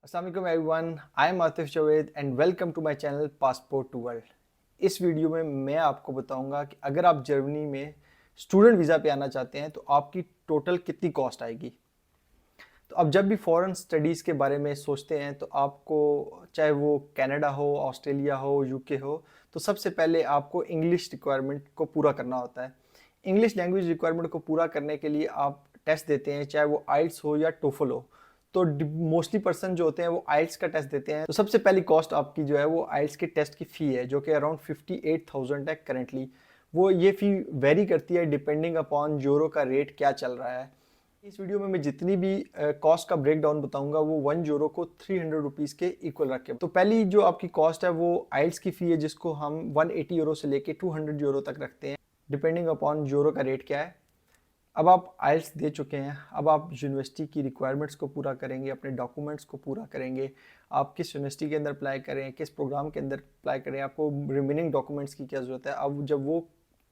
अस्सलाम वालेकुम everyone, I am Atif Javed and welcome to my channel passport to world. इस वीडियो में मैं आपको बताऊंगा कि अगर आप जर्मनी में स्टूडेंट वीज़ा पे आना चाहते हैं तो आपकी टोटल कितनी कॉस्ट आएगी। तो अब जब भी फॉरेन स्टडीज़ के बारे में सोचते हैं तो आपको, चाहे वो कनाडा हो, ऑस्ट्रेलिया हो, यूके हो, तो सबसे पहले आपको इंग्लिश रिक्वायरमेंट को पूरा करना होता है। इंग्लिश लैंग्वेज रिक्वायरमेंट को पूरा करने के लिए आप टेस्ट देते हैं, चाहे वो आइल्स हो या टोफल हो। तो मोस्टली पर्सन जो होते हैं वो आइल्स का टेस्ट देते हैं। तो सबसे पहली कॉस्ट आपकी जो है वो आइल्स के टेस्ट की फ़ी है, जो कि अराउंड 58,000 है करेंटली। वो ये फ़ी वेरी करती है डिपेंडिंग अपॉन यूरो का रेट क्या चल रहा है। इस वीडियो में मैं जितनी भी कॉस्ट का ब्रेक डाउन बताऊंगा वो 1 यूरो को 300 रुपीज़ के इक्वल रख के। तो पहली जो आपकी कॉस्ट है वो आइल्स की फ़ी है, जिसको हम 180 यूरो से लेके 200 यूरो तक रखते हैं डिपेंडिंग अपॉन यूरो का रेट क्या है। अब आप आइल्स दे चुके हैं, अब आप यूनिवर्सिटी की रिक्वायरमेंट्स को पूरा करेंगे, अपने डॉक्यूमेंट्स को पूरा करेंगे। आप किस यूनिवर्सिटी के अंदर अप्लाई करें, किस प्रोग्राम के अंदर अप्लाई करें, आपको रिमेनिंग डॉक्यूमेंट्स की क्या ज़रूरत है। अब जब वो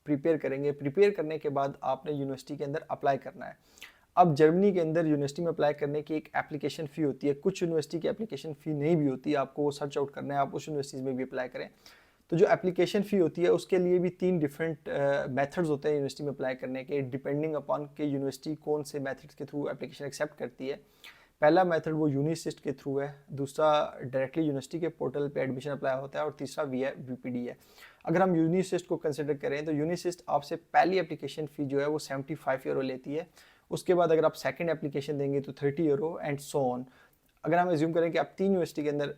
प्रिपेयर करेंगे, प्रिपेयर करने के बाद आपने यूनिवर्सिटी के अंदर अप्लाई करना है। अब जर्मनी के अंदर यूनिवर्सिटी में अप्लाई करने की एक एप्लीकेशन फ़ी होती है। कुछ यूनिवर्सिटी की एप्लीकेशन फ़ी नहीं भी होती, आपको वो सर्च आउट करना है, आप उस यूनिवर्सिटीज़ में भी अप्लाई करें। तो जो एप्लीकेशन फ़ी होती है उसके लिए भी 3 डिफरेंट मेथड्स होते हैं यूनिवर्सिटी में अप्लाई करने के, डिपेंडिंग अपॉन के यूनिवर्सिटी कौन से मेथड्स के थ्रू एप्लीकेशन एक्सेप्ट करती है। पहला मेथड वो यूनिसिस्ट के थ्रू है, दूसरा डायरेक्टली यूनिवर्सिटी के पोर्टल पे एडमिशन अप्लाई होता है, और तीसरा वीपीडी है। अगर हम यूनिसिस्ट को कंसिडर करें तो यूनिसिस्ट आपसे पहली एप्लीकेशन फ़ी जो है वो 75 यूरो लेती है। उसके बाद अगर आप सेकंड एप्लीकेशन देंगे तो 30 यूरो एंड सो ऑन। अगर हम एज्यूम करें कि आप 3 यूनिवर्सिटी के अंदर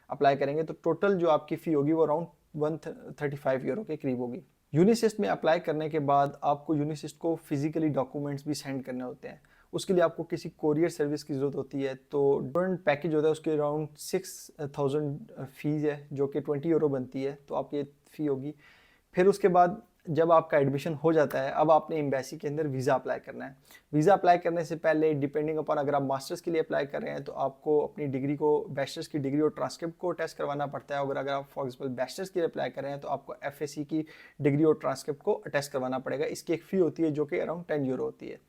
अप्लाई करेंगे तो टोटल जो आपकी फ़ी होगी वो अराउंड 135 यूरो के करीब होगी। यूनिसिस्ट में अप्लाई करने के बाद आपको यूनिसिस्ट को फिजिकली डॉक्यूमेंट्स भी सेंड करने होते हैं। उसके लिए आपको किसी कोरियर सर्विस की ज़रूरत होती है। तो डोरेंट पैकेज होता है, उसके अराउंड 6,000 फीस है, जो कि 20 यूरो बनती है, तो आपकी फ़ी होगी। फिर उसके बाद जब आपका एडमिशन हो जाता है, अब आपने एम्बेसी के अंदर वीज़ा अप्लाई करना है। वीज़ा अप्लाई करने से पहले डिपेंडिंग अपॉन, अगर आप मास्टर्स के लिए अप्लाई कर रहे हैं तो आपको अपनी डिग्री को, बैचलर्स की डिग्री और ट्रांसक्रिप्ट को टेस्ट करवाना पड़ता है। अगर आप फॉर एग्जाम्पल बैचलर्स के लिए अप्लाई कर रहे हैं तो आपको एफएससी की डिग्री और ट्रांसक्रिप्ट को टेस्ट करवाना पड़ेगा। इसकी एक फ़ी होती है जो कि अराउंड 10 यूरो होती है।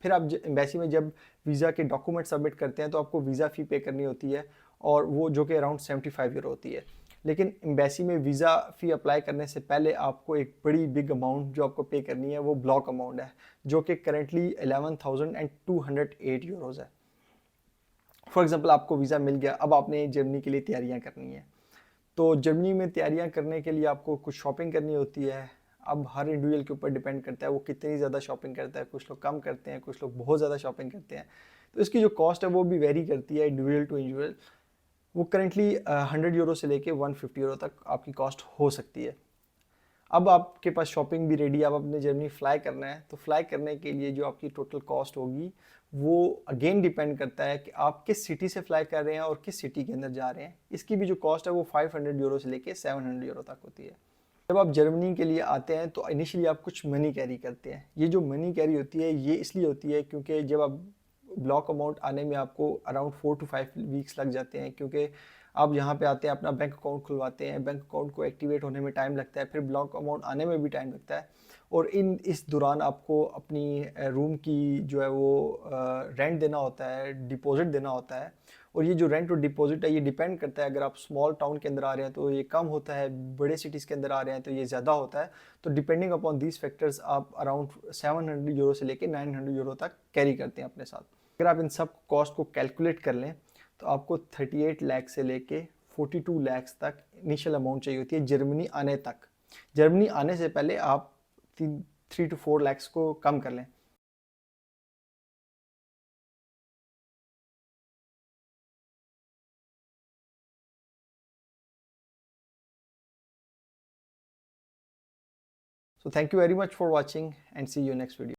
फिर आप एम्बेसी में जब वीज़ा के डॉक्यूमेंट सबमिट करते हैं तो आपको वीज़ा फ़ी पे करनी होती है, और वो जो कि अराउंड 75 यूरो होती है। लेकिन एम्बेसी में वीज़ा फ़ी अप्लाई करने से पहले आपको एक बड़ी बिग अमाउंट जो आपको पे करनी है वो ब्लॉक अमाउंट है, जो कि करेंटली 11,208 यूरोज़ है। फॉर एग्जांपल आपको वीज़ा मिल गया, अब आपने जर्मनी के लिए तैयारियां करनी है। तो जर्मनी में तैयारियां करने के लिए आपको कुछ शॉपिंग करनी होती है। अब हर इंडिविजुअल के ऊपर डिपेंड करता है वो कितनी ज़्यादा शॉपिंग करता है। कुछ लोग कम करते हैं, कुछ लोग बहुत ज़्यादा शॉपिंग करते हैं। तो इसकी जो कॉस्ट है वो भी वेरी करती है इंडिविजुअल टू इंडिविजुअल। वो करेंटली 100 यूरो से लेके 150 यूरो तक आपकी कॉस्ट हो सकती है। अब आपके पास शॉपिंग भी रेडी है, अब अपने जर्मनी फ्लाई करना है। तो फ्लाई करने के लिए जो आपकी टोटल कॉस्ट होगी वो अगेन डिपेंड करता है कि आप किस सिटी से फ्लाई कर रहे हैं और किस सिटी के अंदर जा रहे हैं। इसकी भी जो कॉस्ट है वो 500 यूरो से लेके 700 यूरो तक होती है। जब आप जर्मनी के लिए आते हैं तो इनिशियली आप कुछ मनी कैरी करते हैं। ये जो मनी कैरी होती है ये इसलिए होती है क्योंकि जब आप ब्लॉक अमाउंट आने में आपको अराउंड 4 to 5 वीक्स लग जाते हैं, क्योंकि आप यहाँ पे आते हैं, अपना बैंक अकाउंट खुलवाते हैं, बैंक अकाउंट को एक्टिवेट होने में टाइम लगता है, फिर ब्लॉक अमाउंट आने में भी टाइम लगता है। और इस दौरान आपको अपनी रूम की जो है वो रेंट देना होता है, डिपॉजिट देना होता है। और ये जो रेंट और डिपॉजिट है ये डिपेंड करता है, अगर आप स्मॉल टाउन के अंदर आ रहे हैं तो ये कम होता है, बड़े सिटीज़ के अंदर आ रहे हैं तो ये ज़्यादा होता है। तो डिपेंडिंग अपॉन दीज फैक्टर्स आप अराउंड 700 यूरो से लेके 900 यूरो तक कैरी करते हैं अपने साथ। अगर आप इन सब कॉस्ट को कैलकुलेट कर लें तो आपको 38 लाख से लेके 42 लाख तक इनिशियल अमाउंट चाहिए होती है जर्मनी आने तक। जर्मनी आने से पहले आप 3 to 4 लाख को कम कर लें। So thank you very much for watching and see you next video.